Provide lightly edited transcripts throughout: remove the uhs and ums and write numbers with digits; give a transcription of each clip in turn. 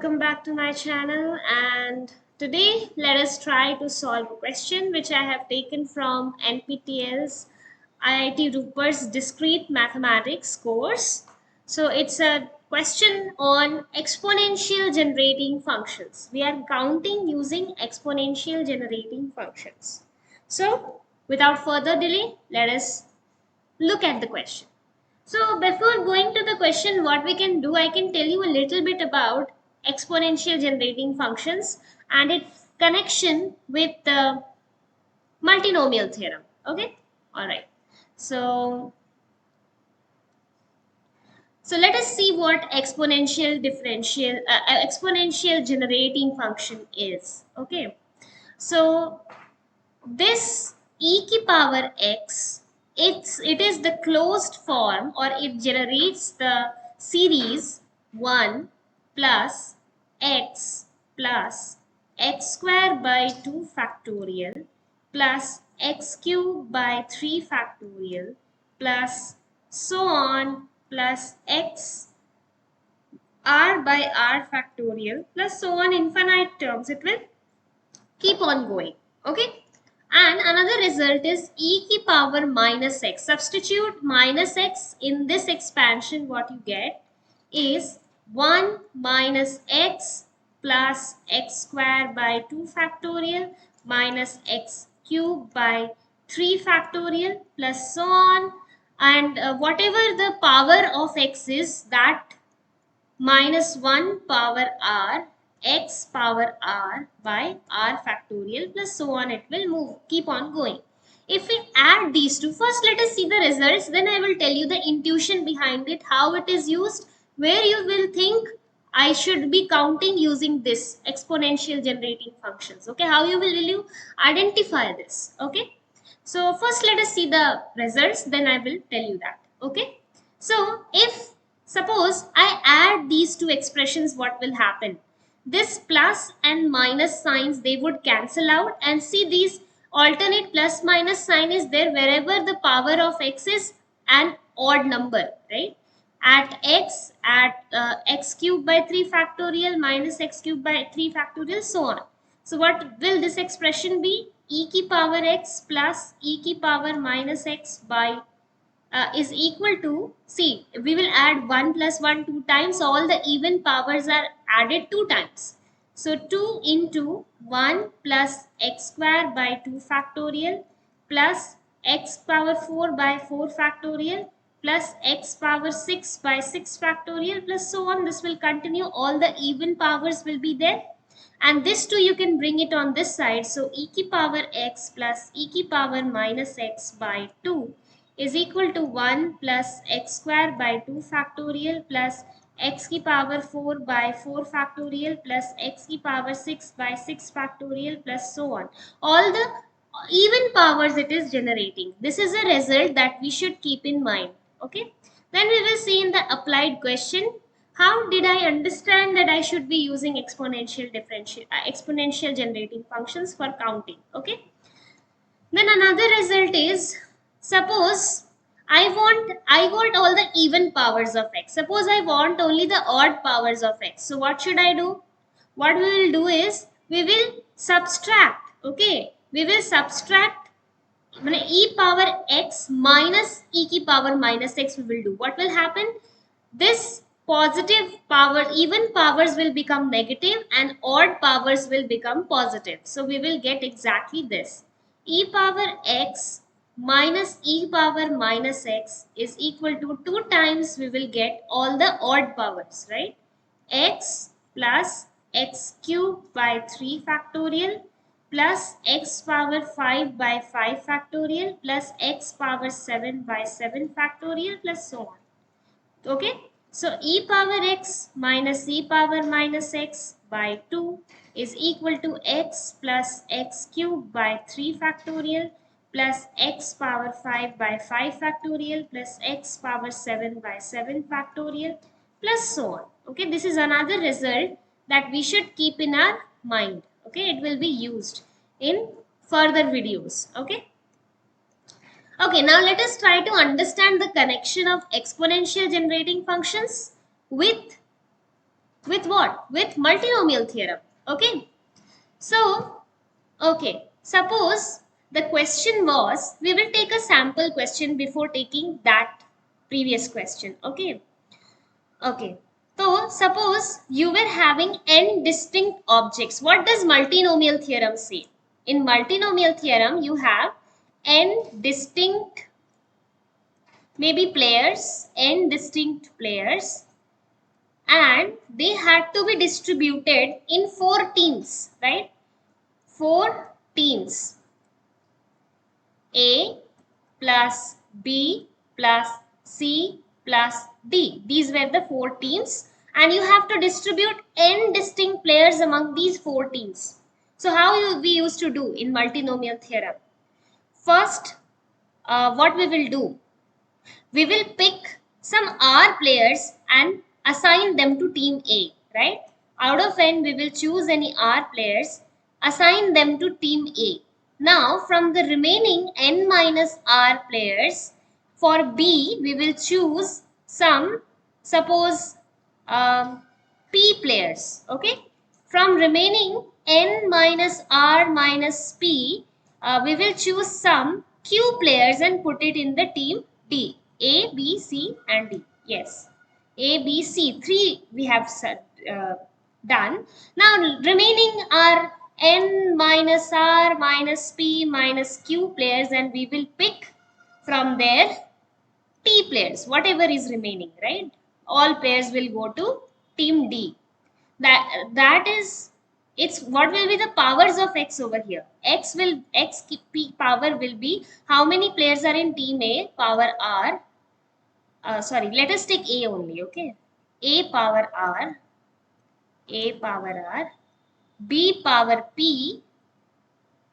welcome back to my channel, and today let us try to solve a question which I have taken from NPTEL's IIT Rupert's Discrete Mathematics course. So it's a question on exponential generating functions. We are counting using exponential generating functions. So without further delay, let us look at the question. So before going to the question, what we can do, I can tell you a little bit about exponential generating functions and its connection with the multinomial theorem. Okay, all right. So let us see what exponential generating function is. Okay, so this e की power x, it is the closed form, or it generates the series 1 plus x square by 2 factorial plus x cube by 3 factorial plus so on plus x r by r factorial plus so on infinite terms. It will keep on going. Okay, and another result is e की power minus x. Substitute minus x in this expansion. What you get is 1 minus x plus x square by 2 factorial minus x cube by 3 factorial plus so on, and whatever the power of x is, that minus 1 power r x power r by r factorial plus so on. It will move, keep on going. If we add these two, first let us see the results, then I will tell you the intuition behind it, how it is used, where you will think I should be counting using this exponential generating functions. Okay, how will you identify this? Okay, so first let us see the results, then I will tell you that. Okay, so if suppose I add these two expressions, what will happen? This plus and minus signs, they would cancel out, and see these alternate plus minus sign is there wherever the power of x is an odd number, right? At x cube by 3 factorial minus x cube by 3 factorial, so on. So what will this expression be? E की power x plus e की power minus x by is equal to, see, we will add 1 plus 1 two times, all the even powers are added two times. So 2 into 1 plus x square by 2 factorial plus x power 4 by 4 factorial plus x power 6 by 6 factorial plus so on. This will continue, all the even powers will be there, and this too you can bring it on this side. So e की power x plus e की power minus x by 2 is equal to 1 plus x square by 2 factorial plus x की power 4 by 4 factorial plus x की power 6 by 6 factorial plus so on. All the even powers it is generating. This is a result that we should keep in mind. Okay, then we will see in the applied question, how did I understand that I should be using exponential generating functions for counting. Okay, then another result is, suppose I want all the even powers of x. Suppose I want only the odd powers of x. So what should I do? What we will do is, we will subtract. Okay, we will subtract e power x minus e की power minus x. We will do, what will happen? This positive power, even powers will become negative and odd powers will become positive. So we will get exactly this. E power x minus e power minus x is equal to 2 times, we will get all the odd powers, right? X plus x cube by 3 factorial plus x power 5 by 5 factorial plus x power 7 by 7 factorial plus so on. Okay, so e power x minus e power minus x by 2 is equal to x plus x cube by 3 factorial plus x power 5 by 5 factorial plus x power 7 by 7 factorial plus so on. Okay, this is another result that we should keep in our mind. Okay, it will be used in further videos. Okay. Okay, now let us try to understand the connection of exponential generating functions with With what? With multinomial theorem. Okay. So, okay. Suppose the question was, we will take a sample question before taking that previous question. Okay. Okay. So, suppose you were having n distinct objects. What does multinomial theorem say? In multinomial theorem, you have n distinct, maybe players, n distinct players, and they had to be distributed in 4 teams, right? 4 teams. A plus B plus C plus D. These were the 4 teams, and you have to distribute n distinct players among these 4 teams. So how we used to do in multinomial theorem? First, what we will do? We will pick some R players and assign them to team A, right? Out of n, we will choose any R players, assign them to team A. Now, from the remaining n minus R players, for B, we will choose some, suppose, P players, okay? From remaining n minus R minus P, we will choose some Q players and put it in the team D. A, B, C and D. Yes. A, B, C. 3 we have done. Now remaining are N minus R minus P minus Q players, and we will pick from there T players, whatever is remaining, right? All players will go to team D. That is, it's what will be the powers of X over here. X P power will be how many players are in team A, power R. Sorry, let us take A only, okay? A power R, A power R, B power P,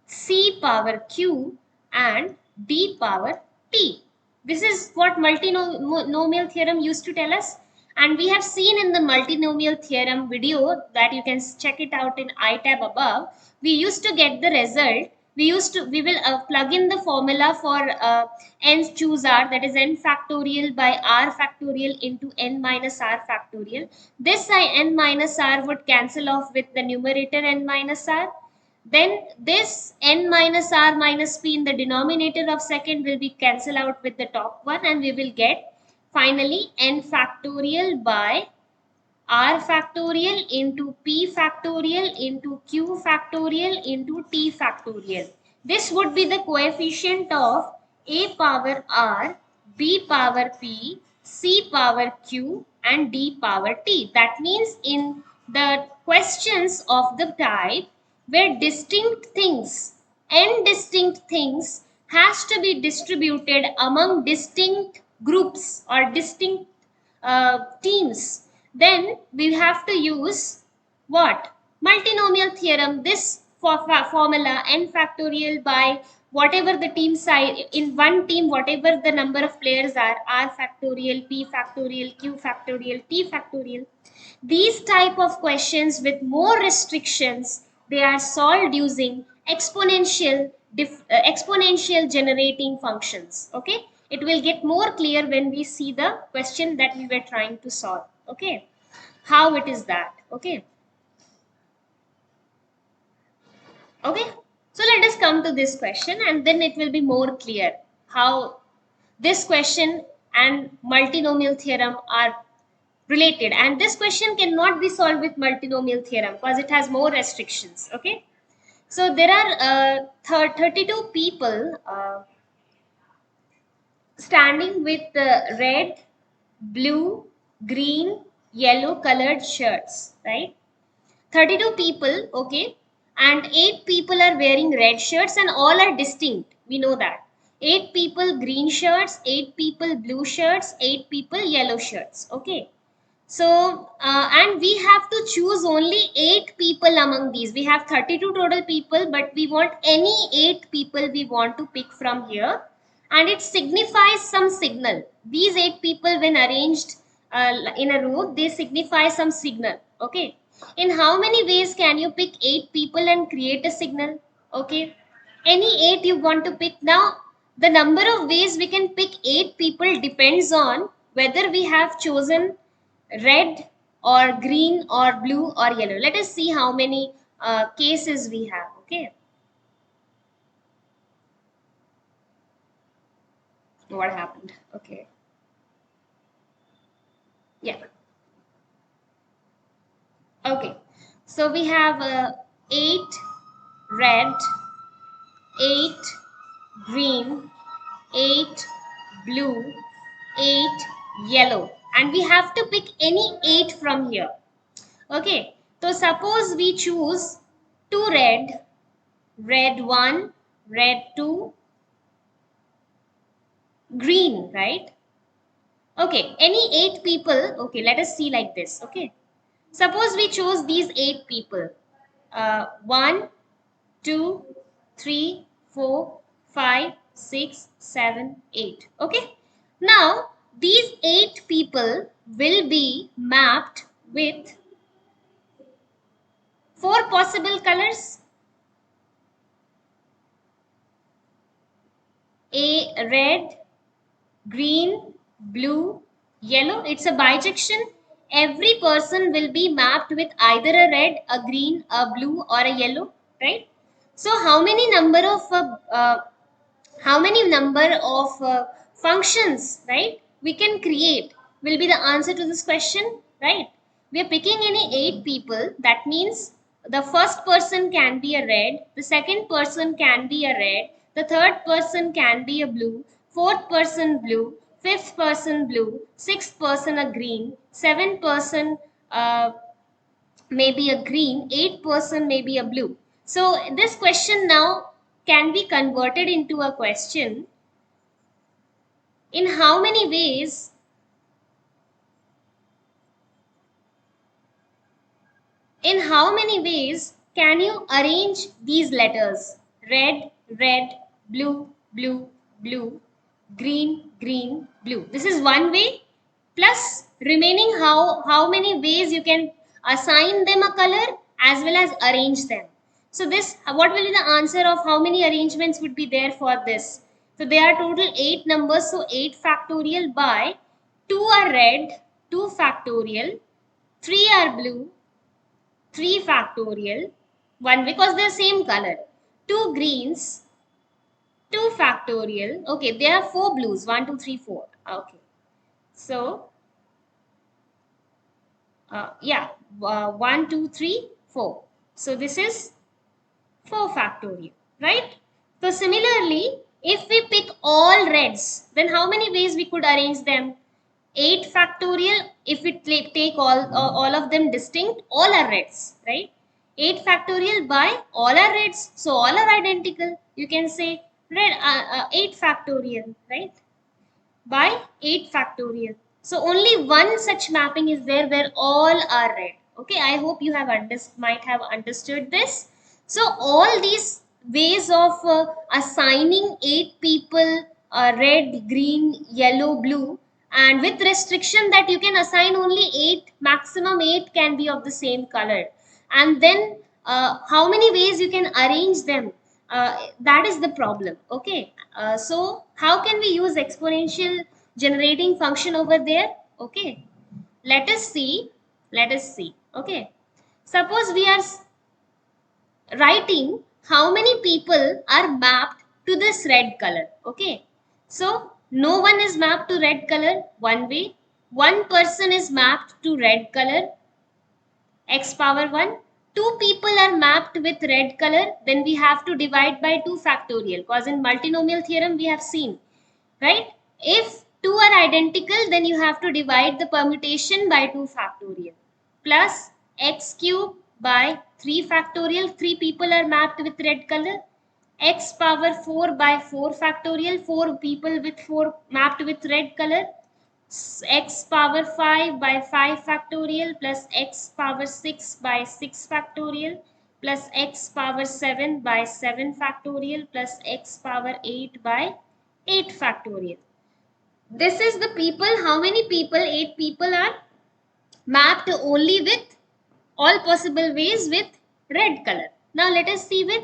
C power Q, and D power T. This is what multinomial theorem used to tell us. And we have seen in the multinomial theorem video that you can check it out in iTab above. We used to get the result. We will plug in the formula for n choose r, that is n factorial by r factorial into n minus r factorial. This n minus r would cancel off with the numerator n minus r. Then this n minus r minus p in the denominator of second will be cancelled out with the top one, and we will get finally n factorial by r factorial into p factorial into q factorial into t factorial. This would be the coefficient of a power r, b power p, c power q and d power t. That means in the questions of the type where distinct things, n distinct things has to be distributed among distinct groups or distinct teams, then we have to use what? Multinomial theorem. This formula n factorial by whatever the team size, in one team whatever the number of players are, r factorial, p factorial, q factorial, t factorial. These type of questions with more restrictions, they are solved using exponential generating functions. Okay, it will get more clear when we see the question that we were trying to solve. Okay, how it is that. Okay. Okay, so let us come to this question, and then it will be more clear how this question and multinomial theorem are related. And this question cannot be solved with multinomial theorem because it has more restrictions. Okay, so there are 32 people standing with red, blue, green, yellow colored shirts, right? 32 people, okay, and 8 people are wearing red shirts, and all are distinct. We know that. 8 people green shirts, 8 people blue shirts, 8 people yellow shirts, okay. So, and we have to choose only 8 people among these. We have 32 total people, but we want any 8 people we want to pick from here. And it signifies some signal. These 8 people, when arranged in a row, they signify some signal. Okay. In how many ways can you pick 8 people and create a signal? Okay. Any 8 you want to pick. Now, the number of ways we can pick 8 people depends on whether we have chosen red or green or blue or yellow. Let us see how many cases we have. Okay. What happened? Okay. Yeah. Okay. So we have 8 red, 8 green, 8 blue, 8 yellow, and we have to pick any 8 from here. Okay, so suppose we choose 2 red, red 1, red 2, green, right? Okay, any 8 people. Okay, let us see like this. Okay, suppose we chose these 8 people. 1, 2, 3, 4, 5, 6, 7, 8. Okay. Now, these 8 people will be mapped with 4 possible colors. A red, green, blue, yellow. It's a bijection. Every person will be mapped with either a red, a green, a blue, or a yellow, right? So, how many number of functions, right, we can create will be the answer to this question, right? We are picking any 8 people. That means the first person can be a red, the second person can be a red, the third person can be a blue, fourth person blue, fifth person blue, sixth person a green, seventh person maybe a green, 8% maybe a blue. So this question now can be converted into a question: in how many ways can you arrange these letters? Red, red, blue, blue, blue, green, green, blue. This is one way. Plus remaining, how many ways you can assign them a color as well as arrange them. So this, what will be the answer of how many arrangements would be there for this? So there are total 8 numbers. So 8 factorial by 2 are red, 2 factorial, 3 are blue, 3 factorial, 1 because they're same color, 2 greens, 2 factorial. Okay, there are 4 blues, 1, 2, 3, 4. Okay. So, yeah, 1, 2, 3, 4. So, this is 4 factorial, right? So, similarly, if we pick all reds, then how many ways we could arrange them? 8 factorial, if we take all of them distinct, all are reds, right? 8 factorial by all are reds, so all are identical. You can say red 8 factorial, right? By 8 factorial. So only one such mapping is there where all are red. Okay, I hope you have might have understood this. So all these ways of assigning 8 people red, green, yellow, blue, and with restriction that you can assign only 8, maximum 8 can be of the same color. And then how many ways you can arrange them, that is the problem. Okay, so how can we use exponential generating function over there? Okay, let us see. Okay, suppose we are writing how many people are mapped to this red color. Okay, so no one is mapped to red color, one way. One person is mapped to red color, x power 1. Two people are mapped with red color, then we have to divide by 2 factorial, because in multinomial theorem we have seen, right? If two are identical, then you have to divide the permutation by 2 factorial, plus x cube by 3 factorial. 3 people are mapped with red color, x power 4 by 4 factorial. 4 people with 4 mapped with red color, x power 5 by 5 factorial plus x power 6 by 6 factorial plus x power 7 by 7 factorial plus x power 8 by 8 factorial. This is the people. How many people? 8 people are mapped only with all possible ways with red color. Now let us see with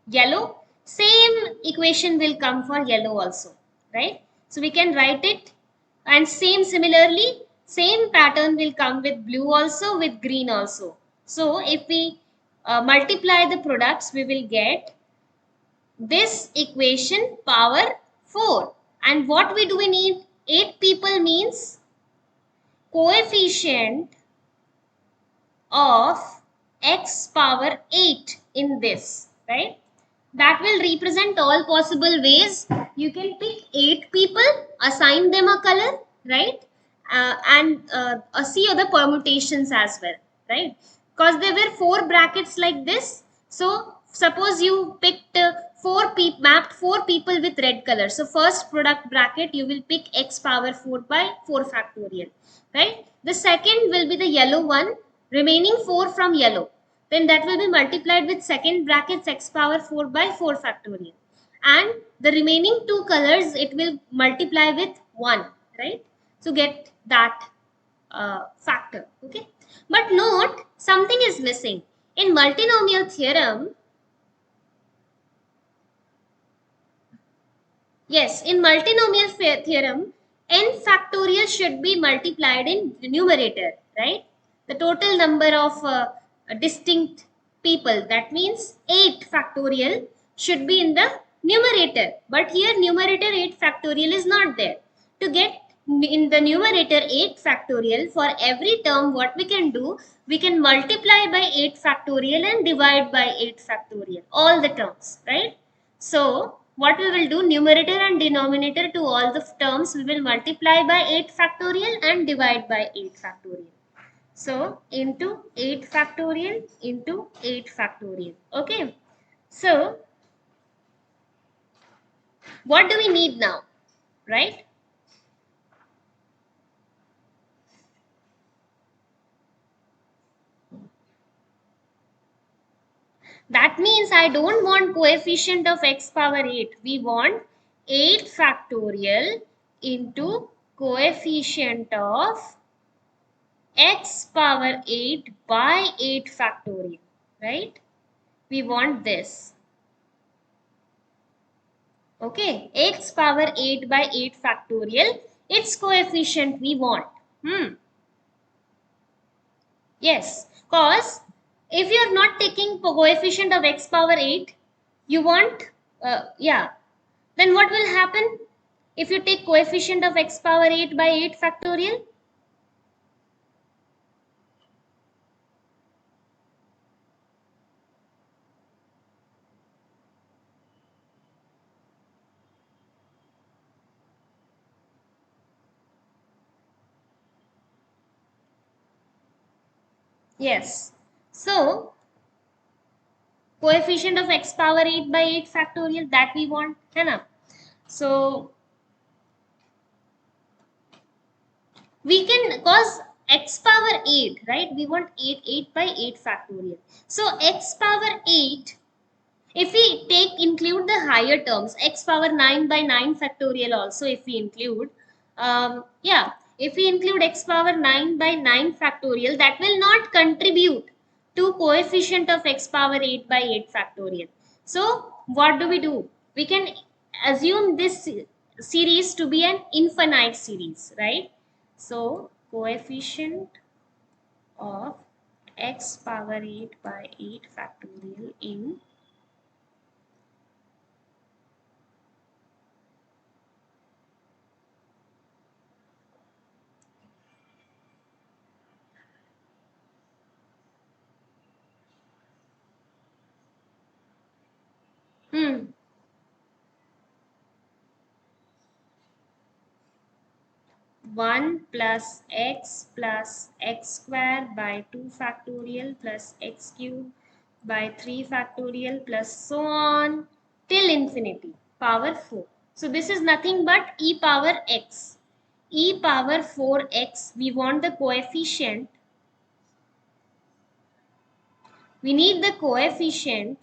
yellow. Same equation will come for yellow also, right? So we can write it, and same similarly Same pattern will come with blue also, with green also. So if we multiply the products, we will get this equation power 4. And what do we need? 8 people means coefficient of x power 8 in this, right? That will represent all possible ways. You can pick 8 people, assign them a color, right? And see other permutations as well, right? Because there were 4 brackets like this. So suppose you picked mapped 4 people with red color. So first product bracket you will pick x power 4 by 4 factorial, right? The second will be the yellow one, remaining 4 from yellow. Then that will be multiplied with second brackets x power 4 by 4 factorial. And the remaining 2 colors it will multiply with 1, right? To get that factor, okay? But note, something is missing. In multinomial theorem, yes, in multinomial theorem, n factorial should be multiplied in numerator, right? The total number of distinct people, that means 8 factorial should be in the numerator. But here numerator 8 factorial is not there. To get in the numerator 8 factorial, for every term what we can do, we can multiply by 8 factorial and divide by 8 factorial, all the terms, right? So what we will do, numerator and denominator to all the terms we will multiply by 8 factorial and divide by 8 factorial. So into 8 factorial into 8 factorial. Okay. So what do we need now, right? That means I don't want coefficient of x power 8. We want 8 factorial into coefficient of x power 8 by 8 factorial, right? We want this. Okay, x power 8 by 8 factorial, its coefficient we want. Yes, cause if you are not taking coefficient of x power 8, you want, yeah, then what will happen if you take coefficient of x power 8 by 8 factorial? Yes. So, coefficient of x power 8 by 8 factorial, that we want, है ना? So, we can, cause x power 8, right? We want 8 by 8 factorial. So, x power 8, if we include the higher terms, x power 9 by 9 factorial also if we include, yeah, if we include x power 9 by 9 factorial, that will not contribute to coefficient of x power 8 by 8 factorial. So what do? We can assume this series to be an infinite series, right? So coefficient of x power 8 by 8 factorial in hmm, 1 plus x square by 2 factorial plus x cube by 3 factorial plus so on till infinity power 4. So this is nothing but e power x. E power 4x, we want the coefficient. We need the coefficient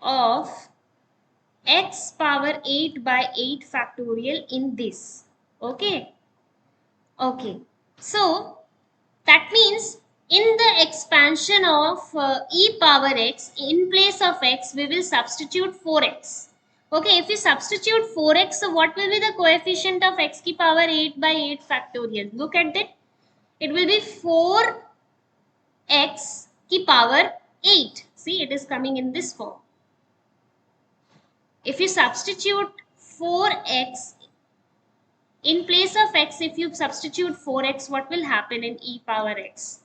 of x power 8 by 8 factorial in this. Okay. Okay. So that means in the expansion of e power x, in place of x, we will substitute 4x. Okay, if you substitute 4x, so what will be the coefficient of x ki power 8 by 8 factorial? Look at that. It will be 4x ki power 8. See, it is coming in this form. If you substitute 4x in place of x, if you substitute 4x, what will happen in e power x?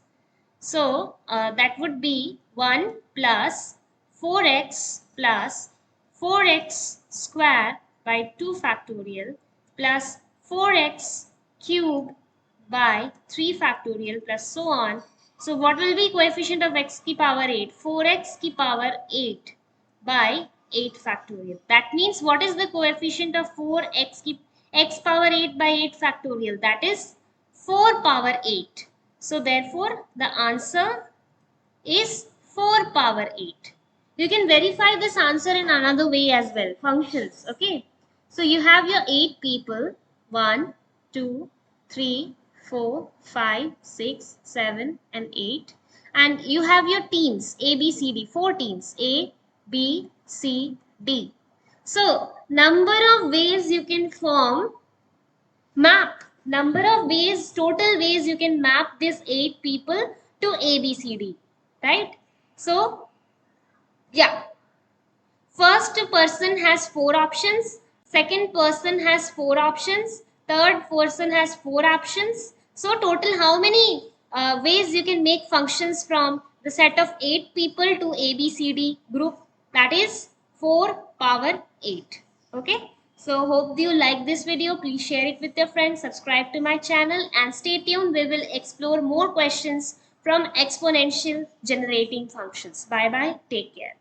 So that would be 1 plus 4x plus 4x square by 2 factorial plus 4x cube by 3 factorial plus so on. So what will be coefficient of x ki power 8? 4x ki power 8 by 8 factorial. That means what is the coefficient of 4x ki x power 8 by 8 factorial? That is 4 power 8. So therefore the answer is 4 power 8. You can verify this answer in another way as well. Functions. Okay. So you have your 8 people. 1, 2, 3, 4, 5, 6, 7 and 8. And you have your teams A, B, C, D. 4 teams A, B, C, D. So number of ways you can form map. Number of ways, total ways you can map this 8 people to A, B, C, D. Right? So, yeah. First person has 4 options. Second person has 4 options. Third person has 4 options. So, total how many ways you can make functions from the set of 8 people to A, B, C, D group? That is 4 power 8. Okay. So hope you like this video. Please share it with your friends. Subscribe to my channel and stay tuned. We will explore more questions from exponential generating functions. Bye bye. Take care.